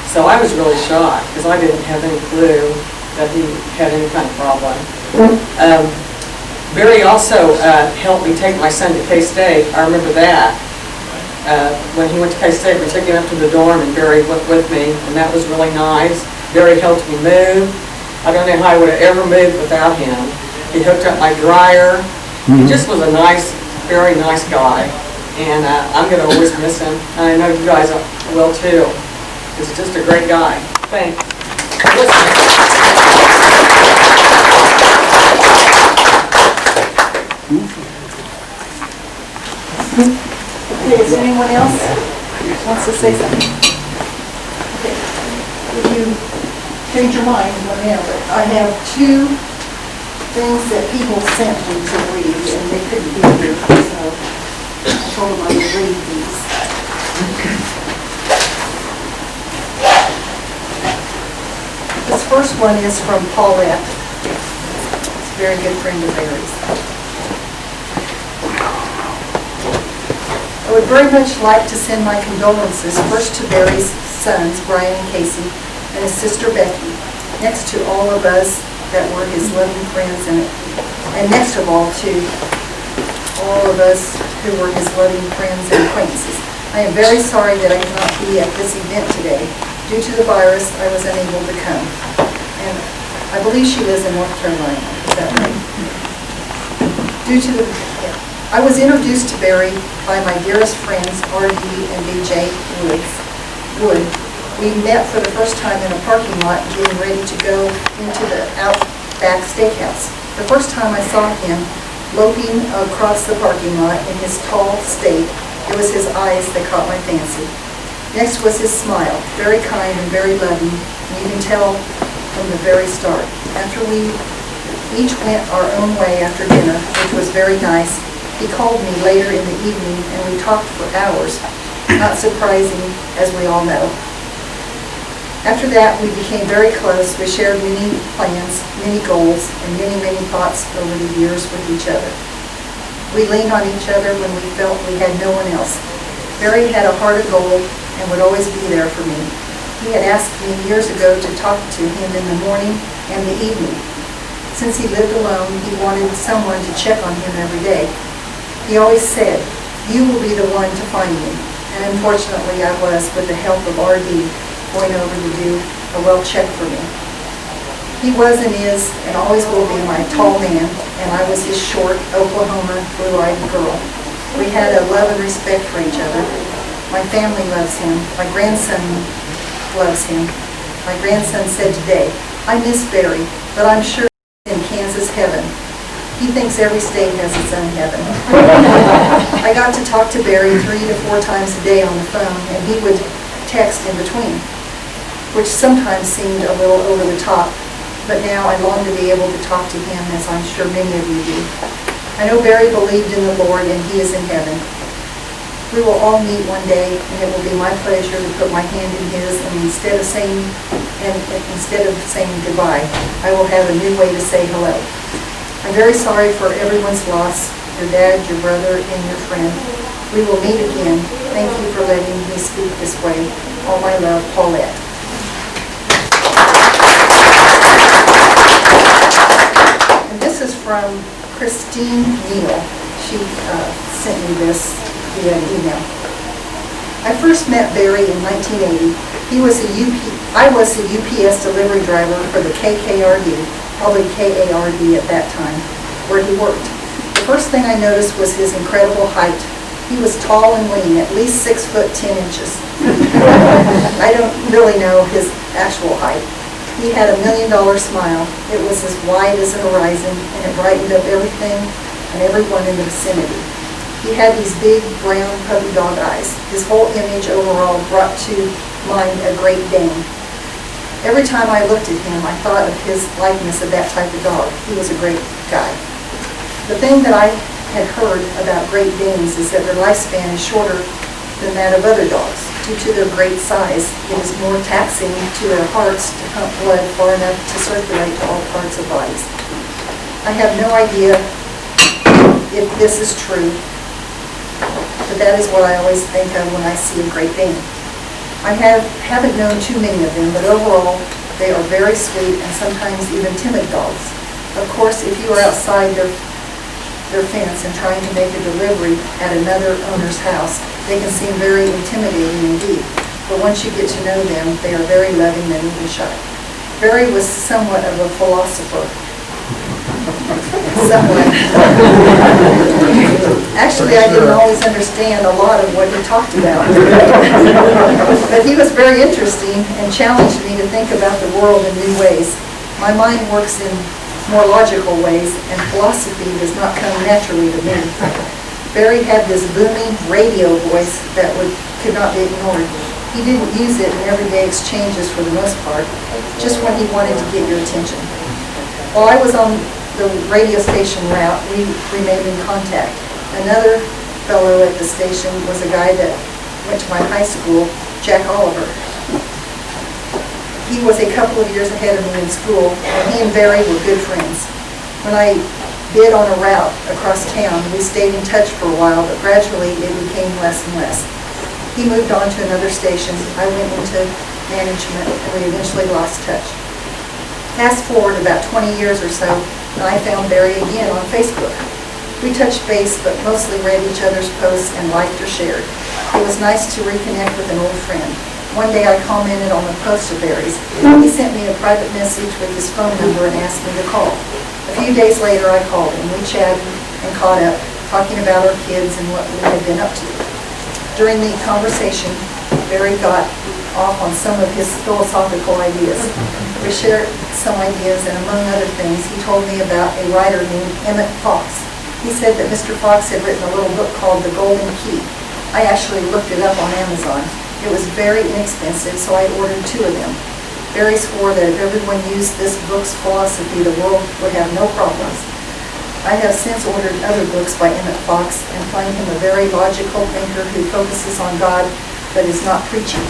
So I was really shocked, because I didn't have any clue that he had any kind of problem. Barry also helped me take my son to K-State. I remember that. When he went to K-State, we took him up to the dorm, and Barry went with me, and that was really nice. Barry helped me move. I don't know how I would have ever moved without him. He hooked up my dryer. He just was a nice, very nice guy. And I'm going to always miss him. And I know you guys will too. He's just a great guy. Thanks. Okay, is there anyone else wants to say something? Okay. If you change your mind, let me know. But I have two things that people sent me to read, and they couldn't be here, so I told them I would read these. This first one is from Paulette. It's a very good friend of Barry's. I would very much like to send my condolences first to Barry's sons, Brian and Casey, and his sister Becky, next to all of us that were his loving friends, and next of all to all of us who were his loving friends and acquaintances. I am very sorry that I cannot be at this event today. Due to the virus, I was unable to come. And I believe she lives in North Carolina, is that right? I was introduced to Barry by my dearest friends, R.D. and B.J. Wood. We met for the first time in a parking lot getting ready to go into the Outback Steakhouse. The first time I saw him loping across the parking lot in his tall state, it was his eyes that caught my fancy. Next was his smile, very kind and very loving, and you can tell from the very start. After we each went our own way after dinner, which was very nice, he called me later in the evening and we talked for hours, not surprising as we all know. After that, we became very close. We shared many plans, many goals, and many, many thoughts over the years with each other. We leaned on each other when we felt we had no one else. Barry had a heart of gold and would always be there for me. He had asked me years ago to talk to him in the morning and the evening. Since he lived alone, he wanted someone to check on him every day. He always said, "You will be the one to find me." And unfortunately, I was, with the help of R.D., going over to do a well check for me. He was and is and always will be my tall man, and I was his short, Oklahoma, blue-eyed girl. We had a love and respect for each other. My family loves him. My grandson loves him. My grandson said today, "I miss Barry, but I'm sure he's in Kansas heaven." He thinks every state has its own heaven. I got to talk to Barry 3 to 4 times a day on the phone, and he would text in between, which sometimes seemed a little over the top, but now I long to be able to talk to him, as I'm sure many of you do. I know Barry believed in the Lord, and he is in heaven. We will all meet one day, and it will be my pleasure to put my hand in his, and instead of saying goodbye, I will have a new way to say hello. I'm very sorry for everyone's loss, your dad, your brother, and your friend. We will meet again. Thank you for letting me speak this way. All my love, Paulette. And this is from Christine Neal. She sent me this via email. I first met Barry in 1980. I was a UPS delivery driver for the KKRD, probably KARD at that time, where he worked. The first thing I noticed was his incredible height. He was tall and lean, at least 6 foot 10 inches. I don't really know his actual height. He had $1 million smile. It was as wide as the horizon, and it brightened up everything and everyone in the vicinity. He had these big, brown, puppy dog eyes. His whole image overall brought to mind a Great Dane. Every time I looked at him, I thought of his likeness of that type of dog. He was a great guy. The thing that I had heard about Great Danes is that their lifespan is shorter than that of other dogs. Due to their great size, it is more taxing to their hearts to pump blood far enough to circulate to all parts of bodies. I have no idea if this is true, but that is what I always think of when I see a Great Dane. I haven't known too many of them, but overall, they are very sweet and sometimes even timid dogs. Of course, if you are outside their fence and trying to make a delivery at another owner's house, they can seem very intimidating indeed. But once you get to know them, they are very loving and even shy. Barry was somewhat of a philosopher. Somewhat. Actually, I didn't always understand a lot of what he talked about. But he was very interesting and challenged me to think about the world in new ways. My mind works in more logical ways, and philosophy does not come naturally to me. Barry had this booming radio voice that could not be ignored. He didn't use it in everyday exchanges for the most part, just when he wanted to get your attention. While I was on the radio station route, we remained in contact. Another fellow at the station was a guy that went to my high school, Jack Oliver. He was a couple of years ahead of me in school, and he and Barry were good friends. When I bid on a route across town, we stayed in touch for a while, but gradually it became less and less. He moved on to another station, I went into management, and we eventually lost touch. Fast forward about 20 years or so, and I found Barry again on Facebook. We touched base, but mostly read each other's posts and liked or shared. It was nice to reconnect with an old friend. One day I commented on a post of Barry's. He sent me a private message with his phone number and asked me to call. A few days later I called him. We chatted and caught up, talking about our kids and what we had been up to. During the conversation, Barry got off on some of his philosophical ideas. We shared some ideas, and among other things, he told me about a writer named Emmett Fox. He said that Mr. Fox had written a little book called The Golden Key. I actually looked it up on Amazon. It was very inexpensive, so I ordered 2 of them. Barry swore that if everyone used this book's philosophy, the world would have no problems. I have since ordered other books by Emmett Fox and find him a very logical thinker who focuses on God but is not preachy.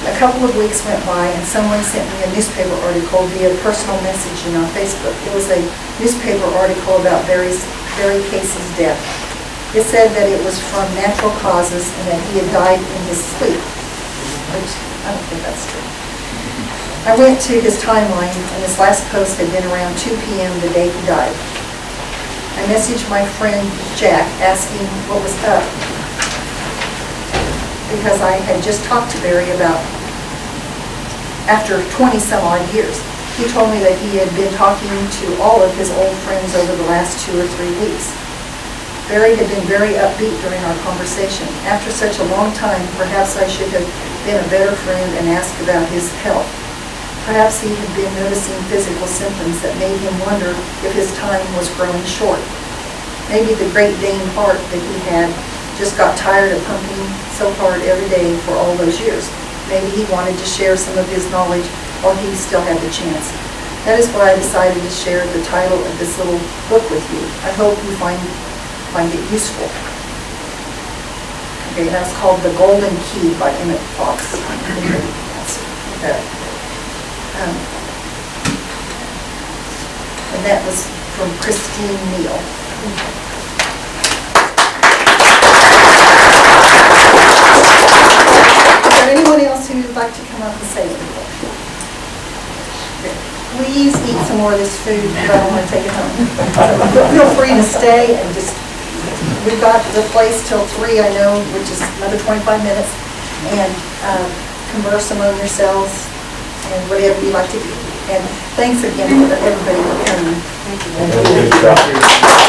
A couple of weeks went by and someone sent me a newspaper article via personal messaging on Facebook. It was a newspaper article about Barry Case's death. It said that it was from natural causes and that he had died in his sleep, which I don't think that's true. I went to his timeline, and his last post had been around 2 p.m. the day he died. I messaged my friend Jack asking what was up, because I had just talked to Barry about, after 20 some odd years. He told me that he had been talking to all of his old friends over the last 2 or 3 weeks. Barry had been very upbeat during our conversation. After such a long time, perhaps I should have been a better friend and asked about his health. Perhaps he had been noticing physical symptoms that made him wonder if his time was growing short. Maybe the Great Dane heart that he had just got tired of pumping so hard every day for all those years. Maybe he wanted to share some of his knowledge while he still had the chance. That is why I decided to share the title of this little book with you. I hope you find it useful. Okay, that's called The Golden Key by Emmett Fox. And that was from Christine Neal. Is there anyone else who would like to come up and say anything? Please eat some more of this food, but I don't want to take it home. Feel free to stay and just, we've got the place till 3, I know, which is another 25 minutes, and converse among yourselves and whatever you like to do. And thanks again for everybody for coming. Thank you.